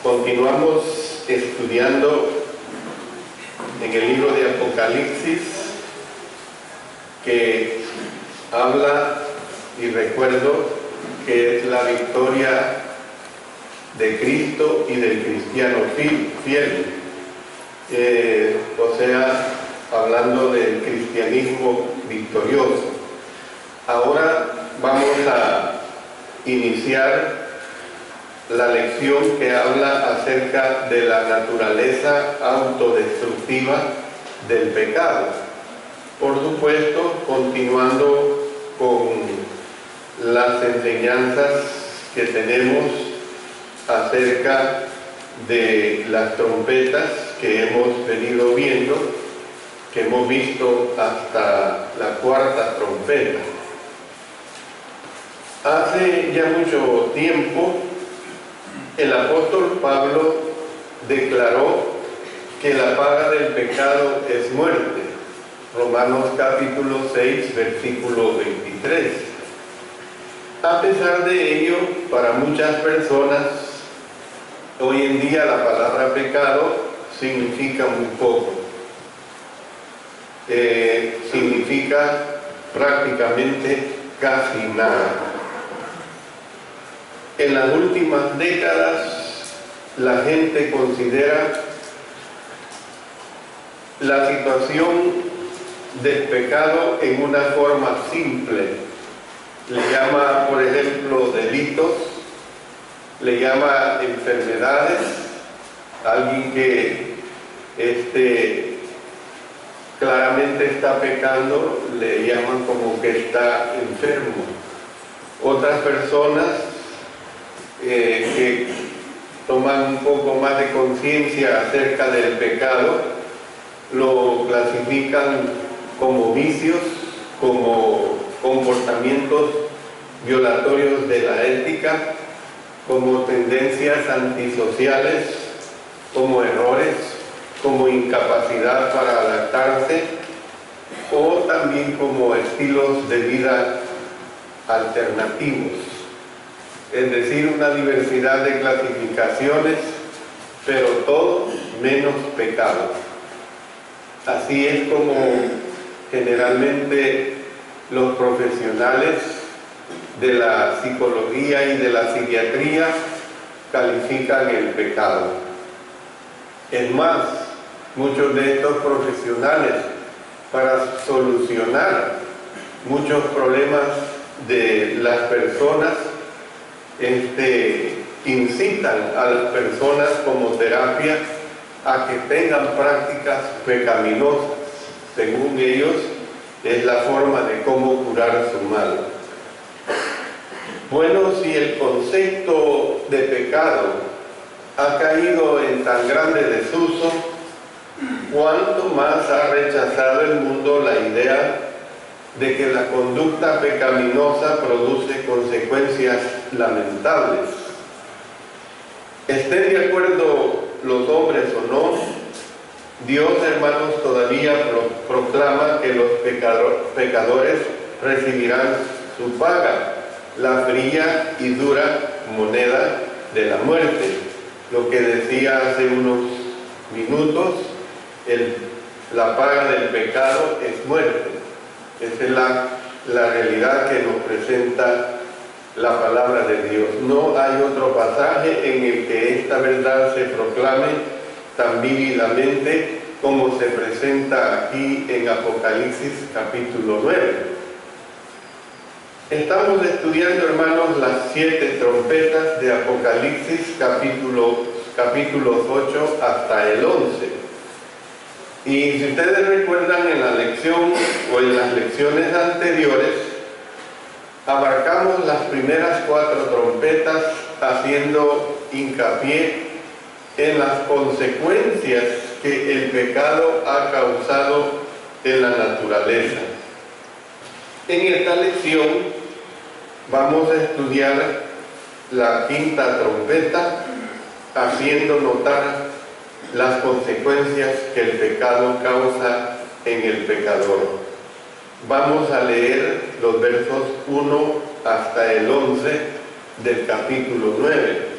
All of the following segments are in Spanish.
Continuamos estudiando en el libro de Apocalipsis, que habla, y recuerdo, que es la victoria de Cristo y del cristiano fiel. O sea, hablando del cristianismo victorioso. Ahora vamos a iniciar la lección que habla acerca de la naturaleza autodestructiva del pecado. Por supuesto, continuando con las enseñanzas que tenemos acerca de las trompetas que hemos venido viendo, que hemos visto hasta la cuarta trompeta. Hace ya mucho tiempo, el apóstol Pablo declaró que la paga del pecado es muerte. Romanos capítulo 6, versículo 23. A pesar de ello, para muchas personas, hoy en día la palabra pecado significa muy poco. Significa prácticamente casi nada. En las últimas décadas, la gente considera la situación del pecado en una forma simple. Le llama, por ejemplo, delitos, le llama enfermedades. Alguien que claramente está pecando, le llaman como que está enfermo. Otras personas que toman un poco más de conciencia acerca del pecado, lo clasifican como vicios, como comportamientos violatorios de la ética, como tendencias antisociales, como errores, como incapacidad para adaptarse, o también como estilos de vida alternativos. Es decir, una diversidad de clasificaciones, pero todo menos pecado. Así es como generalmente los profesionales de la psicología y de la psiquiatría califican el pecado. Es más, muchos de estos profesionales, para solucionar muchos problemas de las personas, incitan a las personas como terapia a que tengan prácticas pecaminosas. Según ellos, es la forma de cómo curar su mal. Bueno, si el concepto de pecado ha caído en tan grande desuso, ¿cuánto más ha rechazado el mundo la idea de que la conducta pecaminosa produce consecuencias lamentables? Estén de acuerdo los hombres o no, Dios, hermanos, todavía proclama que los pecadores recibirán su paga, la fría y dura moneda de la muerte. Lo que decía hace unos minutos, la paga del pecado es muerte. Esa es la realidad que nos presenta la palabra de Dios. No hay otro pasaje en el que esta verdad se proclame tan vívidamente como se presenta aquí en Apocalipsis capítulo 9. Estamos estudiando, hermanos, las 7 trompetas de Apocalipsis capítulos 8 hasta el 11. Y si ustedes recuerdan, en la lección o en las lecciones anteriores, abarcamos las primeras 4 trompetas haciendo hincapié en las consecuencias que el pecado ha causado en la naturaleza. En esta lección vamos a estudiar la 5ª trompeta, haciendo notar las consecuencias que el pecado causa en el pecador. Vamos a leer los versos 1 hasta el 11 del capítulo 9.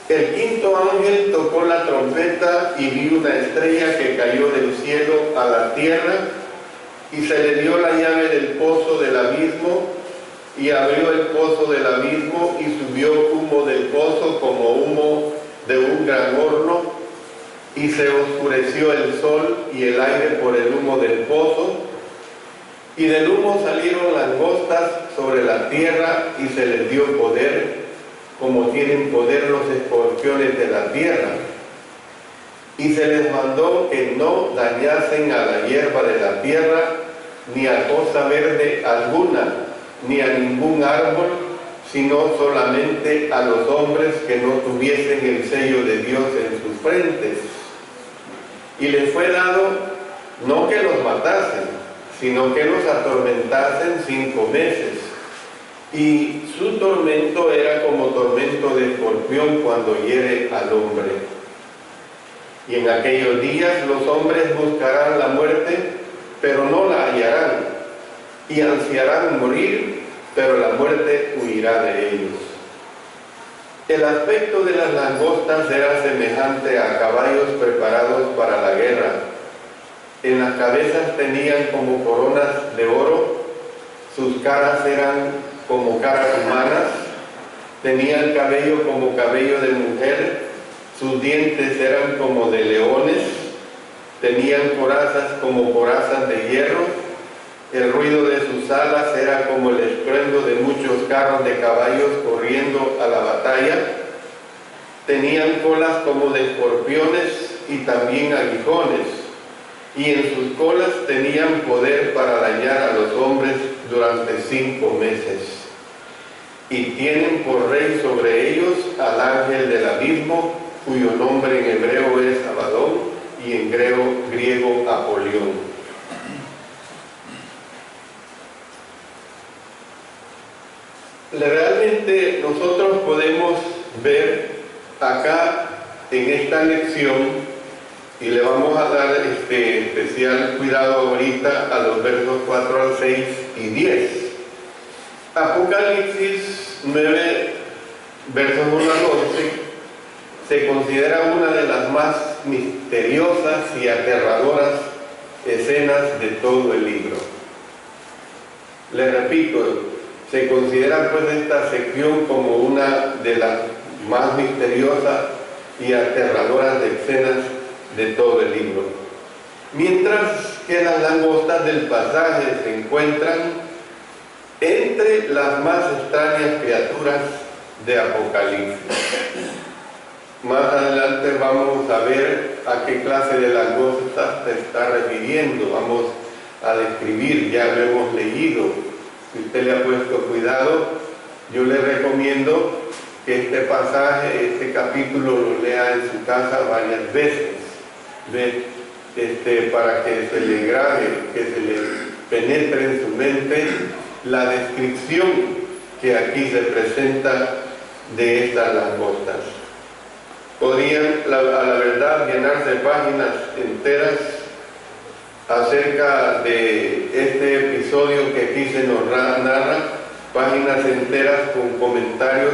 El quinto ángel tocó la trompeta y vi una estrella que cayó del cielo a la tierra, y se le dio la llave del pozo del abismo, y abrió el pozo del abismo, y subió humo del pozo como humo de un gran horno, y se oscureció el sol y el aire por el humo del pozo, y del humo salieron langostas sobre la tierra, y se les dio poder, como tienen poder los escorpiones de la tierra. Y se les mandó que no dañasen a la hierba de la tierra, ni a cosa verde alguna, ni a ningún árbol, sino solamente a los hombres que no tuviesen el sello de Dios en sus frentes. Y les fue dado no que los matasen, sino que los atormentasen 5 meses. Y su tormento era como tormento de escorpión cuando hiere al hombre. Y en aquellos días los hombres buscarán la muerte, pero no la hallarán, y ansiarán morir, pero la muerte huirá de ellos. El aspecto de las langostas era semejante a caballos preparados para la guerra. En las cabezas tenían como coronas de oro, sus caras eran como caras humanas, tenían cabello como cabello de mujer, sus dientes eran como de leones, tenían corazas como corazas de hierro, el ruido de sus alas era como el estruendo de muchos carros de caballos corriendo a la batalla, tenían colas como de escorpiones y también aguijones, y en sus colas tenían poder para dañar a los hombres durante 5 meses. Y tienen por rey sobre ellos al ángel del abismo, cuyo nombre en hebreo es Abadón y en griego Apolión. Realmente nosotros podemos ver acá en esta lección, y le vamos a dar especial cuidado ahorita a los versos 4 al 6 y 10. Apocalipsis 9, versos 1 al 11, se considera una de las más misteriosas y aterradoras escenas de todo el libro. Le repito, se considera pues esta sección como una de las más misteriosas y aterradoras escenas de todo el libro. Mientras que las langostas del pasaje se encuentran entre las más extrañas criaturas de Apocalipsis. Más adelante vamos a ver a qué clase de langosta se está refiriendo, vamos a describir, ya lo hemos leído. Si usted le ha puesto cuidado, yo le recomiendo que este pasaje, este capítulo lo lea en su casa varias veces, para que se le grabe, que se le penetre en su mente la descripción que aquí se presenta de estas langostas. Podrían, a la verdad, llenarse páginas enteras acerca de este episodio que aquí se nos narra, páginas enteras con comentarios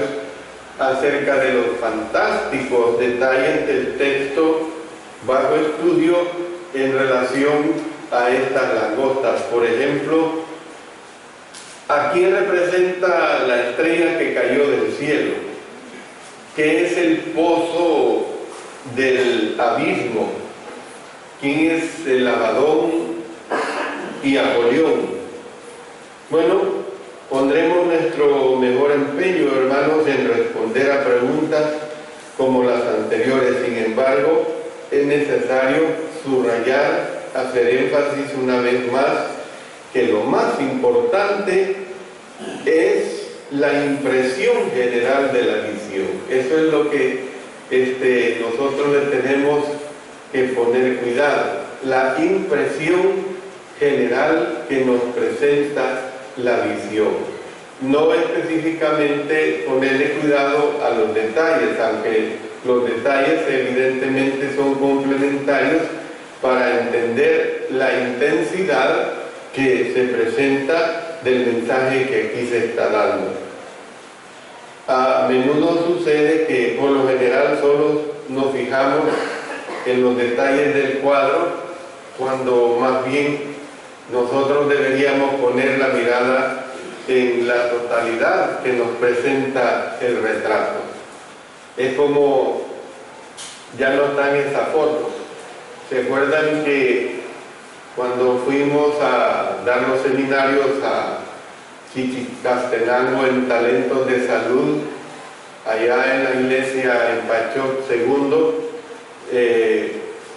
acerca de los fantásticos detalles del texto bajo estudio en relación a estas langostas. Por ejemplo, ¿a quién representa la estrella que cayó del cielo? ¿Qué es el pozo del abismo? ¿Quién es el Abadón y Apolión? Bueno, pondremos nuestro mejor empeño, hermanos, en responder a preguntas como las anteriores. Sin embargo, es necesario subrayar, hacer énfasis una vez más, que lo más importante es la impresión general de la visión. Eso es lo que nosotros le tenemos que poner cuidado. La impresión general que nos presenta la visión. No específicamente ponerle cuidado a los detalles, aunque los detalles evidentemente son complementarios para entender la intensidad que se presenta del mensaje que aquí se está dando. menudo sucede que por lo general solo nos fijamos en los detalles del cuadro, cuando más bien nosotros deberíamos poner la mirada en la totalidad que nos presenta el retrato. Es como, ya no están esas fotos. ¿Se acuerdan que cuando fuimos a dar los seminarios a Chichicastenango en Talentos de Salud, allá en la iglesia en Pachoc II,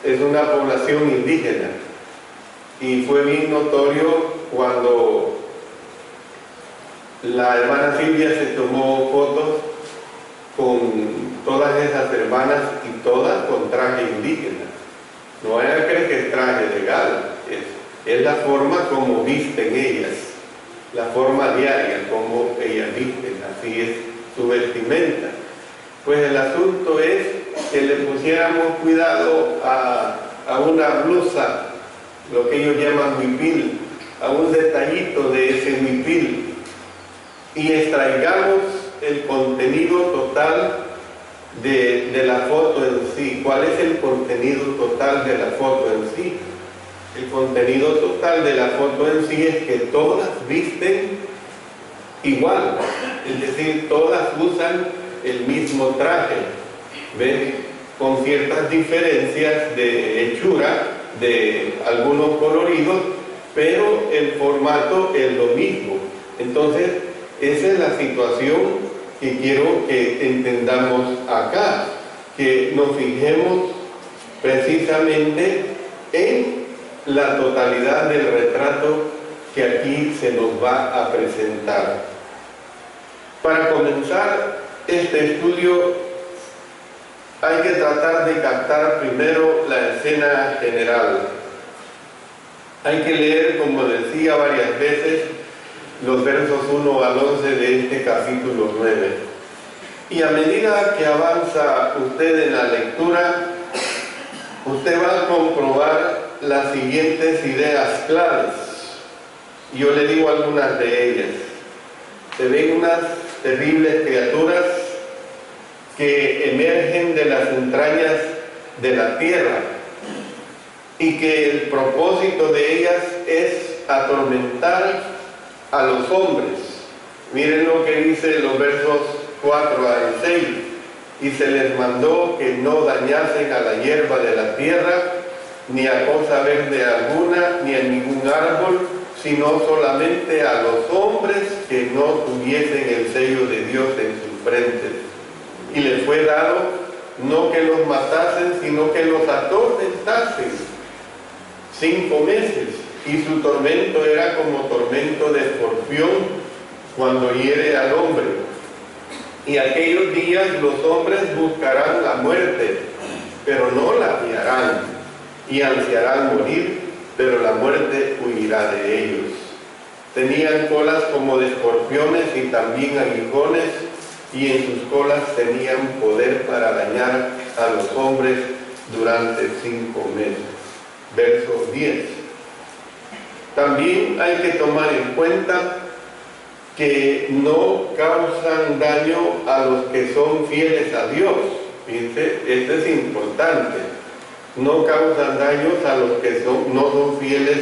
es una población indígena, y fue bien notorio cuando la hermana Silvia se tomó fotos con todas esas hermanas y todas con traje indígena. No vayan a creer que es traje legal, es la forma como visten ellas, la forma diaria como ellas visten, así es su vestimenta. Pues el asunto es que le pusiéramos cuidado a una blusa, lo que ellos llaman huipil, a un detallito de ese huipil, y extraigamos el contenido total de la foto en sí. ¿Cuál es el contenido total de la foto en sí? El contenido total de la foto en sí es que todas visten igual, es decir, todas usan el mismo traje, ¿ven? Con ciertas diferencias de hechura, de algunos coloridos, pero el formato es lo mismo. Entonces, esa es la situación que quiero que entendamos acá, que nos fijemos precisamente en la totalidad del retrato que aquí se nos va a presentar. Para comenzar este estudio hay que tratar de captar primero la escena general. Hay que leer, como decía varias veces, los versos 1 al 11 de este capítulo 9. Y a medida que avanza usted en la lectura, usted va a comprobar las siguientes ideas claves. Yo le digo algunas de ellas. Se ven unas terribles criaturas que emergen de las entrañas de la tierra y que el propósito de ellas es atormentar a los hombres. Miren lo que dice los versos 4 al 6. Y se les mandó que no dañasen a la hierba de la tierra, ni a cosa verde alguna, ni a ningún árbol, sino solamente a los hombres que no tuviesen el sello de Dios en sus frentes. Y les fue dado no que los matasen, sino que los atormentasen 5 meses. Y su tormento era como tormento de escorpión cuando hiere al hombre. Y aquellos días los hombres buscarán la muerte, pero no la hallarán, y ansiarán morir, pero la muerte huirá de ellos. Tenían colas como de escorpiones y también aguijones, y en sus colas tenían poder para dañar a los hombres durante 5 meses. Verso 10. También hay que tomar en cuenta que no causan daño a los que son fieles a Dios. Fíjense, esto es importante. No causan daños a los que no son fieles,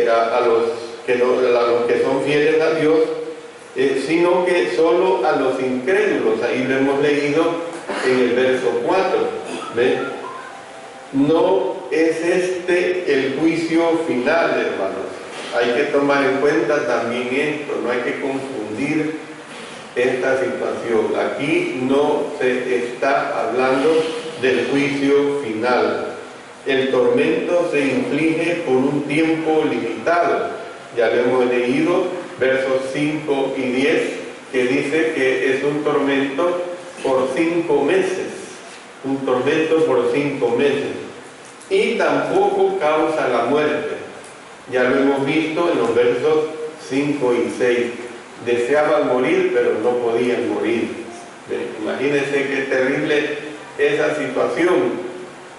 a los que son fieles a Dios, sino que solo a los incrédulos. Ahí lo hemos leído en el verso 4. ¿Ven? No es este el juicio final, hermanos. Hay que tomar en cuenta también esto, no hay que confundir esta situación. Aquí no se está hablando del juicio final. El tormento se inflige por un tiempo limitado. Ya lo hemos leído, versos 5 y 10, que dice que es un tormento por 5 meses. Un tormento por 5 meses. Y tampoco causa la muerte. Ya lo hemos visto en los versos 5 y 6. Deseaban morir, pero no podían morir. Imagínense qué terrible esa situación,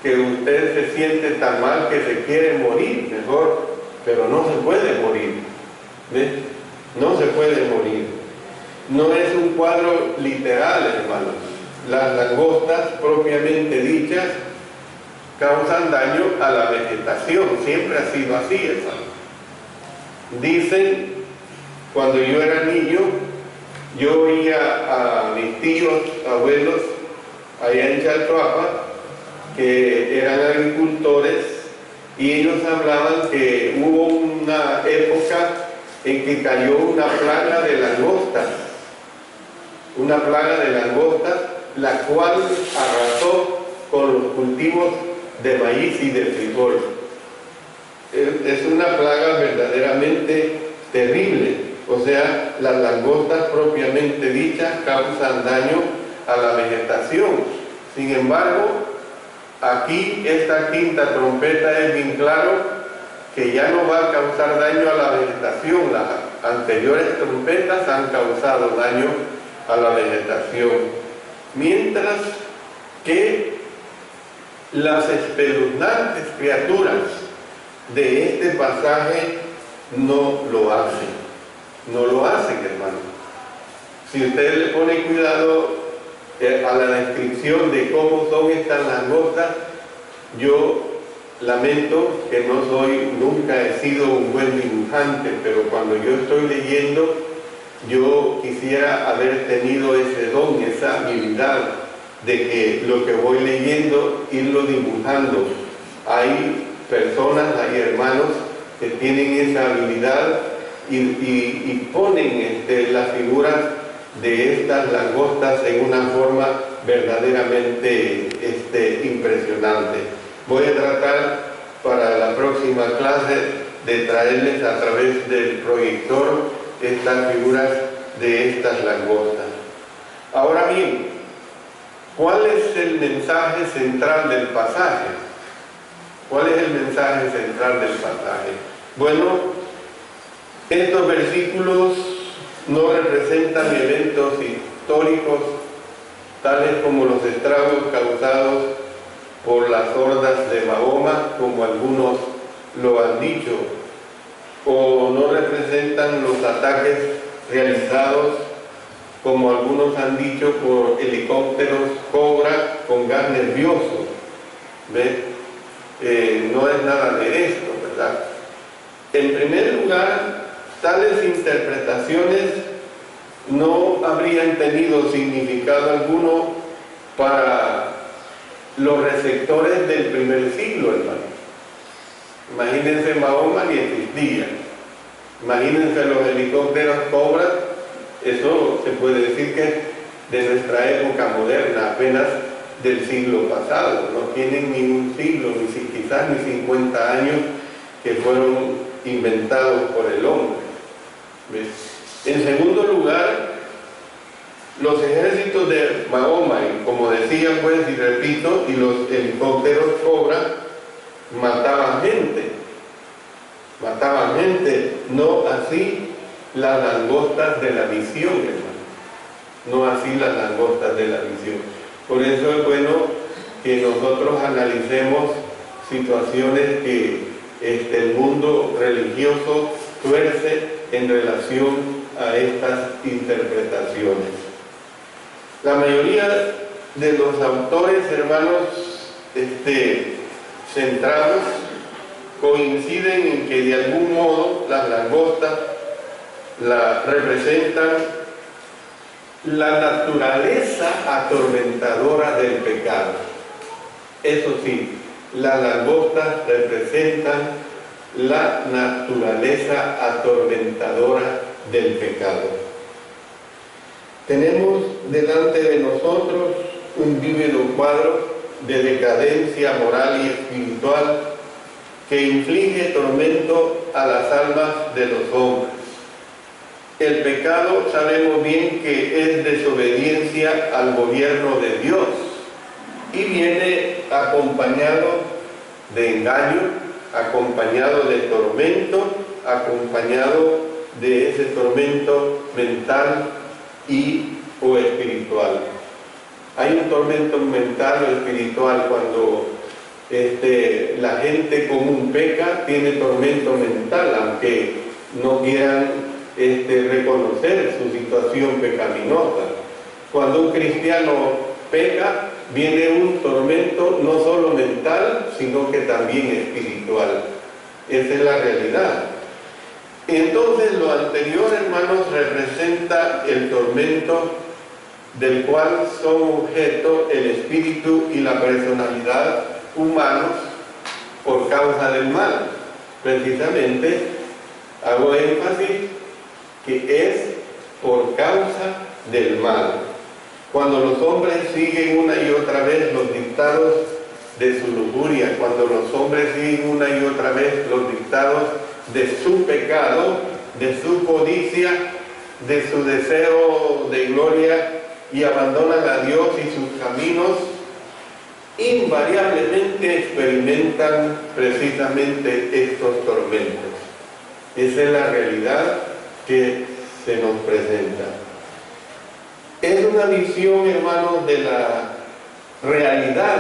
que usted se siente tan mal que se quiere morir, mejor, pero no se puede morir. ¿Ves? No se puede morir. no es un cuadro literal, hermanos. Las langostas propiamente dichas causan daño a la vegetación, siempre ha sido así, hermanos. Dicen, cuando yo era niño, yo oía a mis tíos, abuelos, allá en Chalchuapa, que eran agricultores, y ellos hablaban que hubo una época en que cayó una plaga de langostas, la cual arrasó con los cultivos de maíz y de frijol. Es una plaga verdaderamente terrible. O sea, las langostas propiamente dichas causan daño a la vegetación. Sin embargo, aquí esta quinta trompeta es bien claro que ya no va a causar daño a la vegetación. Las anteriores trompetas han causado daño a la vegetación, mientras que las espeluznantes criaturas de este pasaje no lo hacen. No lo hacen, hermano. Si usted le pone cuidado a la descripción de cómo son estas langostas, yo lamento que nunca he sido un buen dibujante, pero cuando yo estoy leyendo, yo quisiera haber tenido ese don, esa habilidad de que lo que voy leyendo, irlo dibujando. Hay personas, hay hermanos que tienen esa habilidad y ponen las figuras de estas langostas en una forma verdaderamente impresionante. Voy a tratar para la próxima clase de traerles a través del proyector estas figuras de estas langostas. Ahora bien, ¿cuál es el mensaje central del pasaje? ¿Cuál es el mensaje central del pasaje? Bueno, estos versículos no representan eventos históricos tales como los estragos causados por las hordas de Mahoma, como algunos lo han dicho, o no representan los ataques realizados, como algunos han dicho, por helicópteros Cobra con gas nervioso. No es nada de esto, ¿verdad? En primer lugar, tales interpretaciones no habrían tenido significado alguno para los receptores del primer siglo, hermano. Imagínense, Mahoma ni existía. Imagínense los helicópteros Cobra. Eso se puede decir que es de nuestra época moderna, apenas del siglo pasado. No tienen ni un siglo, quizás ni 50 años que fueron inventados por el hombre. ¿Ves? En segundo lugar, los ejércitos de Mahoma, y como decía pues y repito, y los helicópteros Cobra mataban gente, no así las langostas de la visión, hermano, no así las langostas de la visión. Por eso es bueno que nosotros analicemos situaciones que el mundo religioso tuerce en relación a estas interpretaciones. La mayoría de los autores, hermanos, centrados, coinciden en que de algún modo las langostas representan la naturaleza atormentadora del pecado. Eso sí, las langostas representan la naturaleza atormentadora del pecado. Tenemos delante de nosotros un vívido cuadro de decadencia moral y espiritual que inflige tormento a las almas de los hombres. El pecado sabemos bien que es desobediencia al gobierno de Dios y viene acompañado de engaño, acompañado de tormento, acompañado de ese tormento mental o espiritual. Hay un tormento mental o espiritual cuando la gente común peca, tiene tormento mental, aunque no quieran reconocer su situación pecaminosa. Cuando un cristiano peca, viene un tormento no solo mental, sino que también espiritual. Esa es la realidad. Entonces, lo anterior, hermanos, representa el tormento del cual son objeto el espíritu y la personalidad humanos por causa del mal. Precisamente, hago énfasis que es por causa del mal. Cuando los hombres siguen una y otra vez los dictados de su lujuria, cuando los hombres siguen una y otra vez los dictados de su pecado, de su codicia, de su deseo de gloria, y abandonan a Dios y sus caminos, invariablemente experimentan precisamente estos tormentos. Esa es la realidad que se nos presenta. Es una visión, hermanos, de la realidad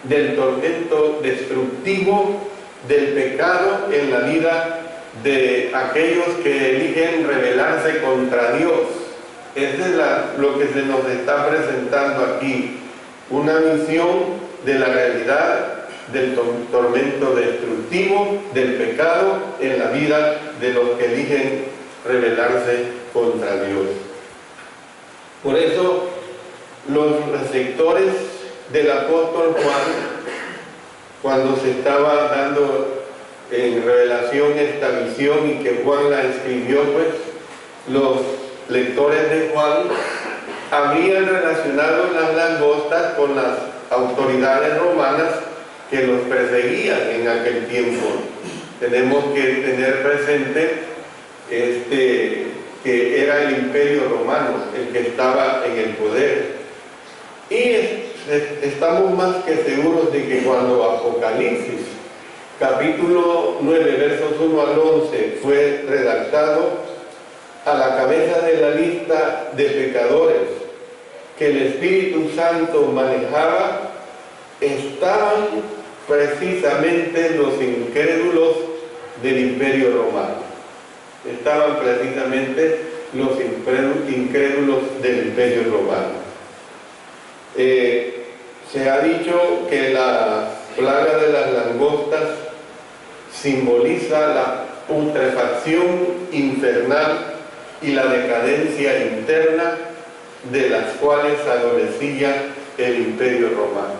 del tormento destructivo del pecado en la vida de aquellos que eligen rebelarse contra Dios. Eso es lo que se nos está presentando aquí, una visión de la realidad del tormento destructivo del pecado en la vida de los que eligen rebelarse contra Dios. Por eso, los receptores del apóstol Juan, cuando se estaba dando en revelación esta visión y que Juan la escribió, pues los lectores de Juan habrían relacionado las langostas con las autoridades romanas que los perseguían en aquel tiempo. Tenemos que tener presente que era el imperio romano el que estaba en el poder. Y estamos más que seguros de que cuando Apocalipsis, capítulo 9, versos 1 al 11, fue redactado, a la cabeza de la lista de pecadores que el Espíritu Santo manejaba, estaban precisamente los incrédulos del imperio romano. Estaban precisamente los incrédulos del imperio romano. Se ha dicho que la plaga de las langostas simboliza la putrefacción infernal y la decadencia interna de las cuales adolecía el imperio romano.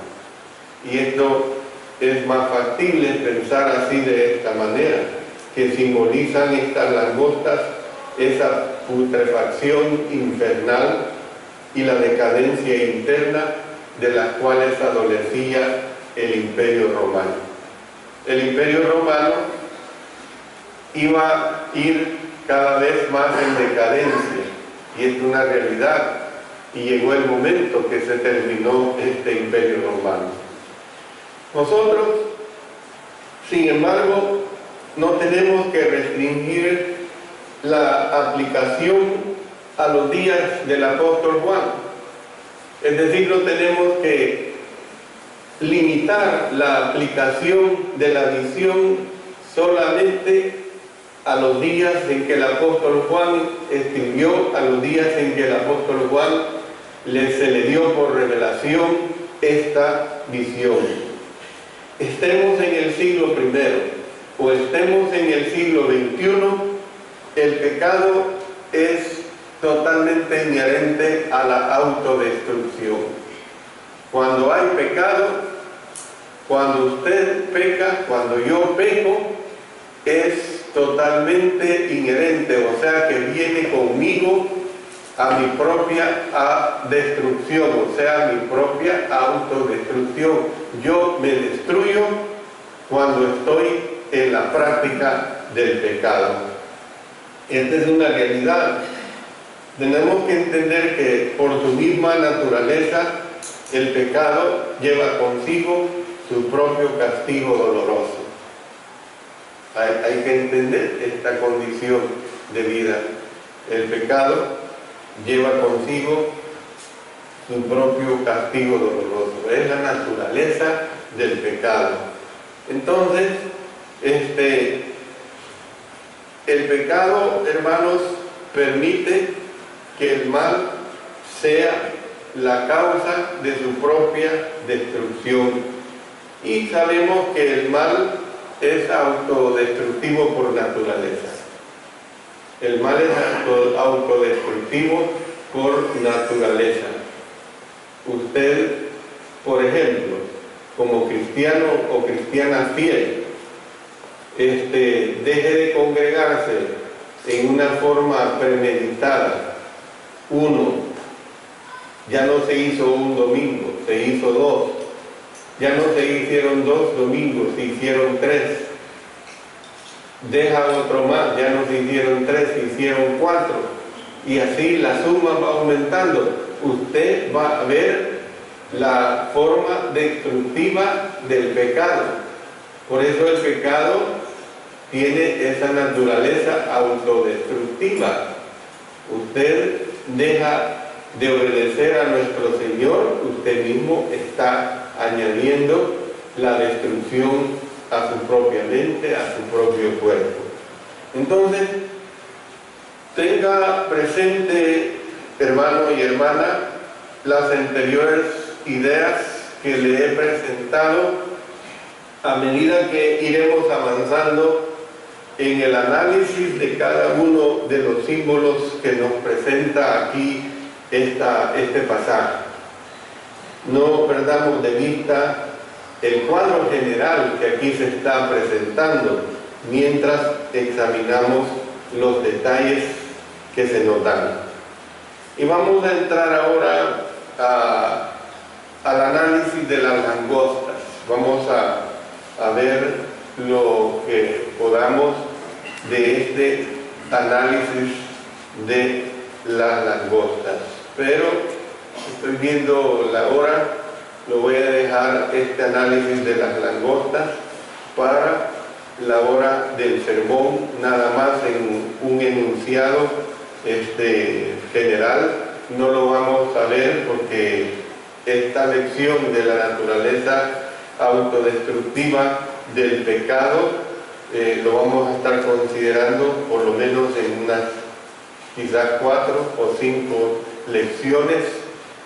Y esto es más factible pensar así de esta manera, que simbolizan estas langostas esa putrefacción infernal y la decadencia interna de las cuales adolecía el imperio romano. El imperio romano iba a ir cada vez más en decadencia, y es una realidad, y llegó el momento que se terminó este imperio romano. Nosotros, sin embargo, no tenemos que restringir la aplicación a los días del apóstol Juan. Es decir, no tenemos que limitar la aplicación de la visión solamente a los días en que el apóstol Juan escribió, a los días en que el apóstol Juan se le dio por revelación esta visión. Estemos en el siglo I o estemos en el siglo XXI, el pecado es totalmente inherente a la autodestrucción. Cuando hay pecado, cuando usted peca, cuando yo peco, es totalmente inherente, o sea que viene conmigo a mi propia destrucción, o sea, a mi propia autodestrucción. Yo me destruyo cuando estoy en la práctica del pecado. Esta es una realidad. Tenemos que entender que por su misma naturaleza el pecado lleva consigo su propio castigo doloroso. Hay que entender esta condición de vida. El pecado lleva consigo su propio castigo doloroso. Es la naturaleza del pecado. Entonces, el pecado, hermanos, permite que el mal sea la causa de su propia destrucción. Y sabemos que el mal es autodestructivo por naturaleza. El mal es autodestructivo por naturaleza. Usted, por ejemplo, como cristiano o cristiana fiel, deje de congregarse en una forma premeditada. Uno, ya no se hizo un domingo, se hizo dos. Ya no se hicieron 2 domingos, se hicieron 3. Deja otro más, ya no se hicieron 3, se hicieron 4. Y así la suma va aumentando. Usted va a ver la forma destructiva del pecado. Por eso el pecado tiene esa naturaleza autodestructiva. Usted deja de obedecer a nuestro Señor, usted mismo está añadiendo la destrucción a su propia mente, a su propio cuerpo. Entonces, tenga presente, hermano y hermana, las anteriores ideas que le he presentado a medida que iremos avanzando en el análisis de cada uno de los símbolos que nos presenta aquí este pasaje. No perdamos de vista el cuadro general que aquí se está presentando mientras examinamos los detalles que se nos dan. Y vamos a entrar ahora al análisis de las langostas. Vamos a ver lo que podamos de este análisis de las langostas. Pero estoy viendo la hora, lo voy a dejar este análisis de las langostas para la hora del sermón, nada más en un enunciado general. No lo vamos a ver porque esta lección de la naturaleza autodestructiva del pecado lo vamos a estar considerando por lo menos en unas quizás 4 o 5 lecciones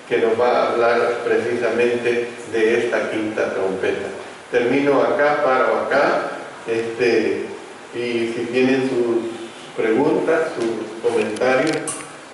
que nos va a hablar precisamente de esta quinta trompeta. Termino acá, paro acá, y si tienen sus preguntas, sus comentarios,